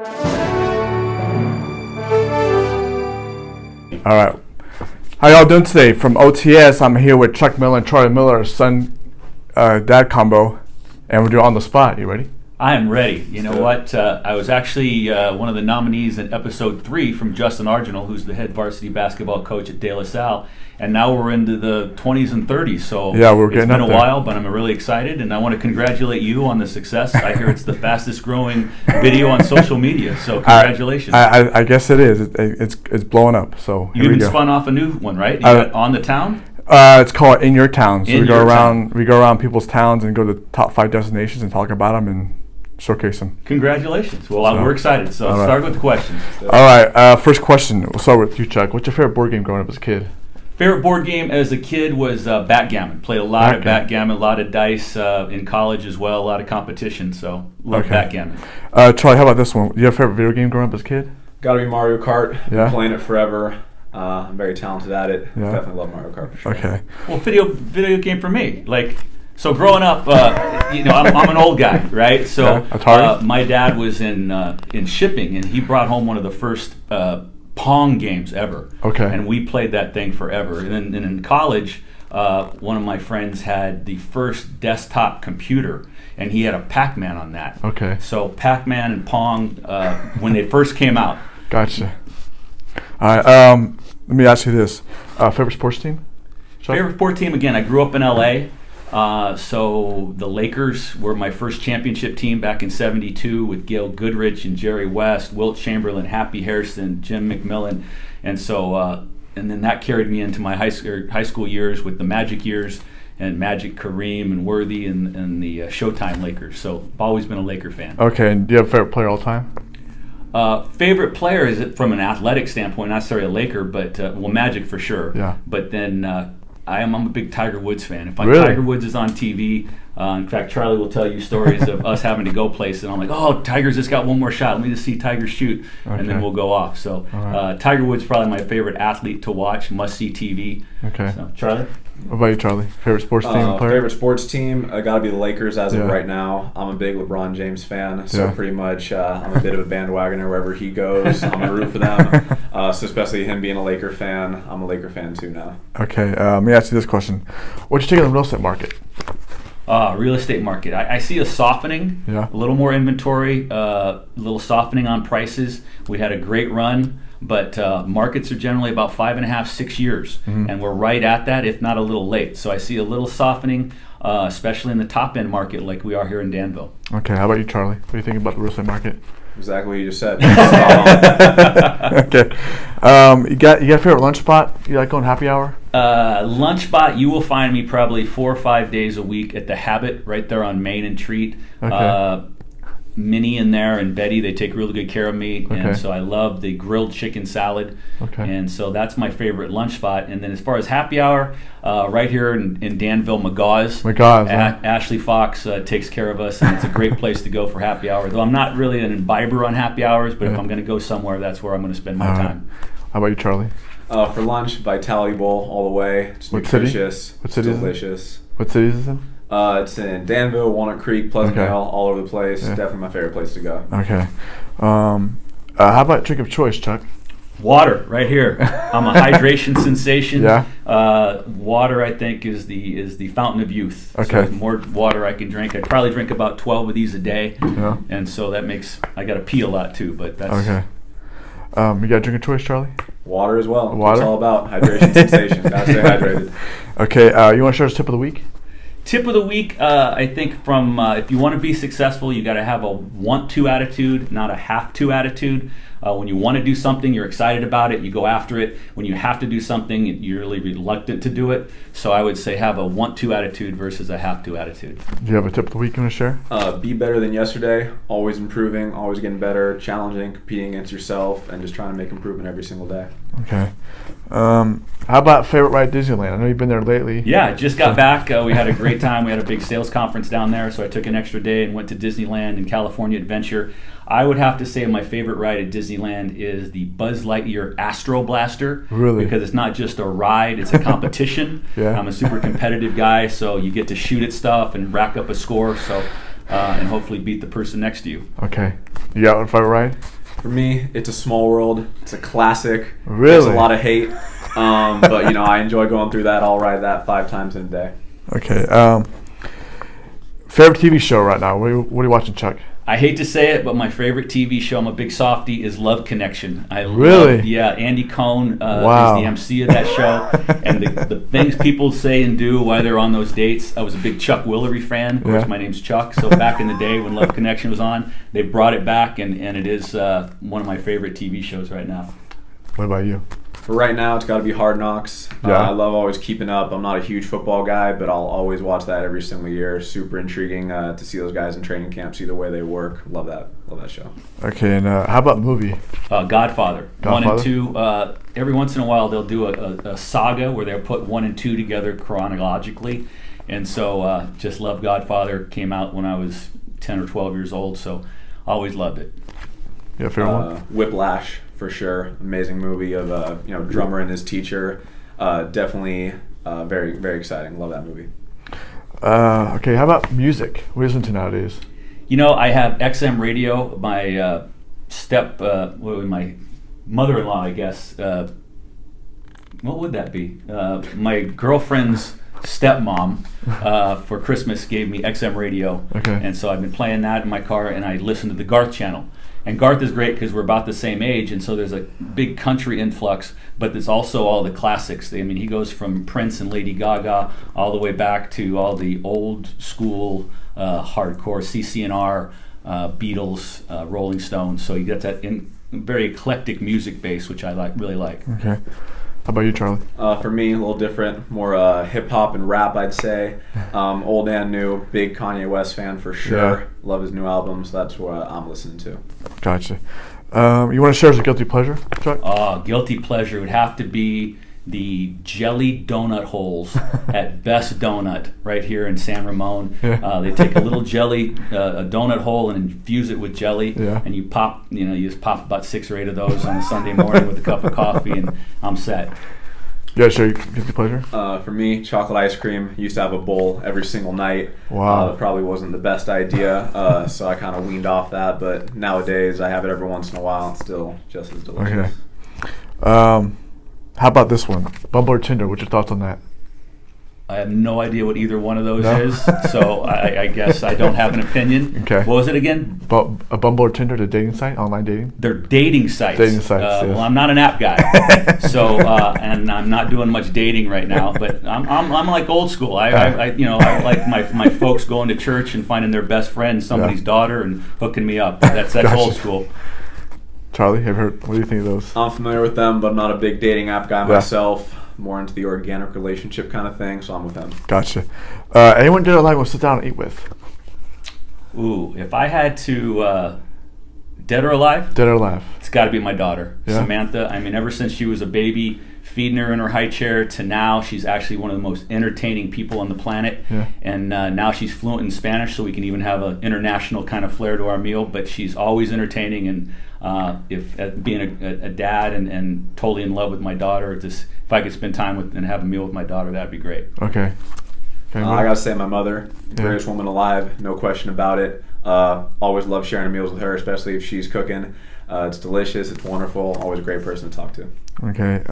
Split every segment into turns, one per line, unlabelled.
All right. How y'all doing today? From OTS, I'm here with Chuck Miller and Charlie Miller, son, dad combo, and we're doing On the Spot. You ready?
I am ready. You know what? I was actually one of the nominees in episode 3 from Justin Arginal, who's the head varsity basketball coach at De La Salle. And now we're into the 20s and 30s. So
yeah, we're getting
it's been
up
a
there.
while, but I'm really excited. And I want to congratulate you on the success. I hear it's the fastest growing video on social media. So congratulations.
I guess it is. It's blowing up. So
you even spun off a new one, right? You got On the Town?
It's called In Your Town. So
we
go around people's towns and go to the top 5 destinations and talk about them and showcase them.
Congratulations. Well, we're excited. So
right.
Start with the questions.
All right. First question. We'll start with you, Chuck. What's your favorite board game growing up as a kid?
Favorite board game as a kid was backgammon. Played a lot of backgammon, a lot of dice in college as well, a lot of competition. So love backgammon.
Charlie, how about this one? You have a favorite video game growing up as a kid?
Got to be Mario Kart.
Yeah.
Been playing it forever. I'm very talented at it.
Yeah.
Definitely love Mario Kart for sure.
Okay.
Well, video game for me. So growing up, I'm an old guy, right? So my dad was in shipping, and he brought home one of the first Pong games ever.
Okay.
And we played that thing forever. And then in college, one of my friends had the first desktop computer, and he had a Pac-Man on that.
Okay.
So Pac-Man and Pong, when they first came out.
Gotcha. All right. Let me ask you this: favorite sports team? Chuck?
Favorite sport team? Again, I grew up in LA. So the Lakers were my first championship team back in '72 with Gail Goodrich and Jerry West, Wilt Chamberlain, Happy Hairston, Jim McMillan, and so and then that carried me into my high school years with the Magic years and Magic, Kareem, and Worthy, and the Showtime Lakers. So I've always been a Laker fan.
Okay, and do you have a favorite player all time?
Favorite player is from an athletic standpoint, not necessarily a Laker, but Magic for sure.
Yeah.
But then I'm a big Tiger Woods fan. If
Really?
Tiger Woods is on TV, in fact, Charlie will tell you stories of us having to go places, and I'm like, oh, Tiger's just got one more shot. Let me just see Tiger shoot, and then we'll go off. So Tiger Woods is probably my favorite athlete to watch, must-see TV.
Okay.
So, Charlie?
What about you, Charlie? Favorite sports team and player?
Favorite sports team, got to be the Lakers as of right now. I'm a big LeBron James fan, so pretty much I'm a bit of a bandwagoner wherever he goes. I'm going to root for them. So especially him being a Laker fan, I'm a Laker fan too now.
Okay, let me ask you this question. What'd you take on the real estate market?
Real estate market. I see a softening, a little more inventory, a little softening on prices. We had a great run, but markets are generally about 5.5, 6 years, and we're right at that, if not a little late. So I see a little softening, especially in the top end market like we are here in Danville.
Okay, how about you, Charlie? What do you think about the real estate market?
Exactly what you just said.
Okay. You got a favorite lunch spot? You like going happy hour?
Lunch spot, you will find me probably 4 or 5 days a week at the Habit right there on Main and Treat.
Okay.
Minnie in there and Betty, they take really good care of me,
Okay.
and so I love the grilled chicken salad.
Okay.
And so that's my favorite lunch spot. And then as far as happy hour, right here in Danville, McGaw's. Ashley Fox takes care of us, and it's a great place to go for happy hour. Though I'm not really an imbiber on happy hours, but if I'm going to go somewhere, that's where I'm going to spend my time.
How about you, Charlie?
For lunch, Vitality Bowl all the way. It's nutritious.
What city?
It's delicious.
What city is it in?
It's in Danville, Walnut Creek, Pleasantville, all over the place. Definitely my favorite place to go.
Okay. How about drink of choice, Chuck?
Water, right here. I'm a hydration sensation.
Yeah.
Water, I think, is the fountain of youth.
Okay.
So the more water I can drink, I probably drink about 12 of these a day.
Yeah.
And so that makes I got to pee a lot too. But that's
okay. You got a drink of choice, Charlie?
Water as well.
Water?
It's all about hydration sensation. Gotta stay hydrated.
Okay. You want to share us tip of the week?
Tip of the week, I think from if you want to be successful, you got to have a want-to attitude, not a have-to attitude. When you want to do something, you're excited about it, you go after it. When you have to do something, you're really reluctant to do it. So I would say have a want-to attitude versus a have-to attitude.
Do you have a tip of the week you want to share?
Be better than yesterday, always improving, always getting better, challenging, competing against yourself, and just trying to make improvement every single day.
Okay. How about favorite ride at Disneyland? I know you've been there lately.
Yeah, just got back. We had a great time. We had a big sales conference down there, so I took an extra day and went to Disneyland and California Adventure. I would have to say my favorite ride at Disneyland is the Buzz Lightyear Astro Blaster.
Really?
Because it's not just a ride, it's a competition.
Yeah.
I'm a super competitive guy, so you get to shoot at stuff and rack up a score, so and hopefully beat the person next to you.
Okay. You got one favorite ride?
For me, it's A Small World. It's a classic.
Really?
There's a lot of hate. But, you know, I enjoy going through that. I'll ride that 5 times in a day.
Okay. Favorite TV show right now? What are you watching, Chuck?
I hate to say it, but my favorite TV show, I'm a big softie, is Love Connection.
Really?
Andy Cohen
Wow.
is the MC of that show. And the things people say and do while they're on those dates. I was a big Chuck Willery fan. Of course, my name's Chuck. So back in the day when Love Connection was on, they brought it back, and it is one of my favorite TV shows right now.
What about you?
For right now, it's got to be Hard Knocks.
Yeah.
I love always keeping up. I'm not a huge football guy, but I'll always watch that every single year. Super intriguing to see those guys in training camp, see the way they work. Love that show.
Okay, and how about movie?
Godfather. 1
Godfather?
and 2. Every once in a while, they'll do a saga where they'll put 1 and 2 together chronologically. And so just love Godfather. Came out when I was 10 or 12 years old, so always loved it.
Yeah, favorite one?
Whiplash. For sure, amazing movie of drummer and his teacher. Definitely very, very exciting. Love that movie.
Okay, how about music? What do you listen to nowadays?
You know, I have XM radio. My my mother-in-law, I guess. What would that be? My girlfriend's stepmom for Christmas gave me XM radio.
Okay.
And so I've been playing that in my car, and I listen to the Garth channel. And Garth is great because we're about the same age, and so there's a big country influx, but there's also all the classics. I mean, he goes from Prince and Lady Gaga all the way back to all the old school hardcore CCNR, Beatles, Rolling Stones. So you get that very eclectic music base, which I really like.
Okay. How about you, Charlie?
For me, a little different, more hip hop and rap, I'd say. Old and new, big Kanye West fan for sure.
Yeah.
Love his new albums. That's what I'm listening to.
Gotcha. You want to share as a guilty pleasure, Chuck?
Guilty pleasure would have to be the jelly donut holes at Best Donut right here in San Ramon.
Yeah.
They take a little jelly, a donut hole, and infuse it with jelly,
Yeah.
and you just pop about 6 or 8 of those on a Sunday morning with a cup of coffee, and I'm set.
You guys share your guilty pleasure?
For me, chocolate ice cream. Used to have a bowl every single night.
Wow.
That probably wasn't the best idea, so I kind of weaned off that. But nowadays, I have it every once in a while. It's still just as delicious.
Okay. How about this one? Bumble or Tinder? What's your thoughts on that?
I have no idea what either one of those
No?
is, so I guess I don't have an opinion.
Okay.
What was it again?
A Bumble or Tinder, the dating site, online dating?
They're dating sites.
Dating sites, yes.
Well, I'm not an app guy, so and I'm not doing much dating right now. But I'm like old school. I like my folks going to church and finding their best friend, somebody's daughter, and hooking me up. That's
Gotcha.
old school.
Charlie, have you heard? What do you think of those?
I'm familiar with them, but I'm not a big dating app guy myself. More into the organic relationship kind of thing, so I'm with them.
Gotcha. Anyone did a live will sit down and eat with?
Ooh, if I had to, dead or alive,
Dead or alive?
it's got to be my daughter,
Yeah?
Samantha. I mean, ever since she was a baby, feeding her in her high chair to now, she's actually one of the most entertaining people on the planet.
Yeah.
And now she's fluent in Spanish, so we can even have an international kind of flair to our meal. But she's always entertaining, and being a dad and totally in love with my daughter, if I could spend time with and have a meal with my daughter, that'd be great.
Okay.
I gotta say, my mother,
Yeah.
greatest woman alive, no question about it. Always love sharing meals with her, especially if she's cooking. It's delicious, it's wonderful, always a great person to talk to.
Okay.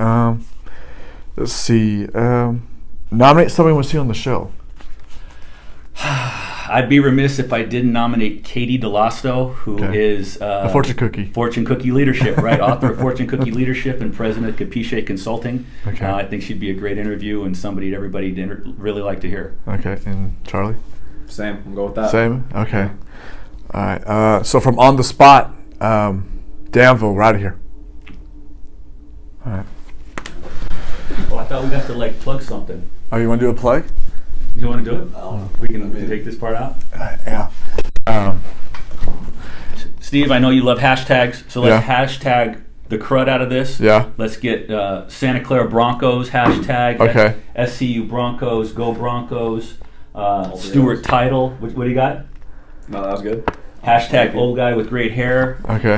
Let's see. Nominate someone we'll see on the show.
I'd be remiss if I didn't nominate Katie DeLosto, who
Okay.
is
A fortune cookie.
Fortune Cookie Leadership, right? Author of Fortune Cookie Leadership and president of Capiche Consulting.
Okay.
I think she'd be a great interview and somebody everybody really like to hear.
Okay. And Charlie?
Same, we'll go with that.
Same? Okay. All right. So from on the spot, Danville, right here. All right.
Well, I thought we'd have to plug something.
Oh, you want to do a plug?
You want to do it? We can take this part out.
Yeah.
Steve, I know you love hashtags, so let's
Yeah.
hashtag the crud out of this.
Yeah.
Let's get Santa Clara Broncos hashtag.
Okay.
SCU Broncos, go Broncos. Stuart Title. What do you got?
No, that was good.
Hashtag old guy with great hair.
Okay.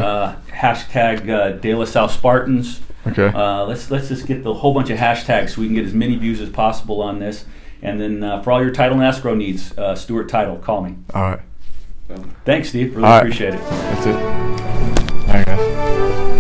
Hashtag De La Salle Spartans.
Okay.
Let's just get the whole bunch of hashtags so we can get as many views as possible on this. And then for all your title and escrow needs, Stuart Title, call me.
All right.
Thanks, Steve. Really
All right.
appreciate it.
That's it. All right, guys. guys.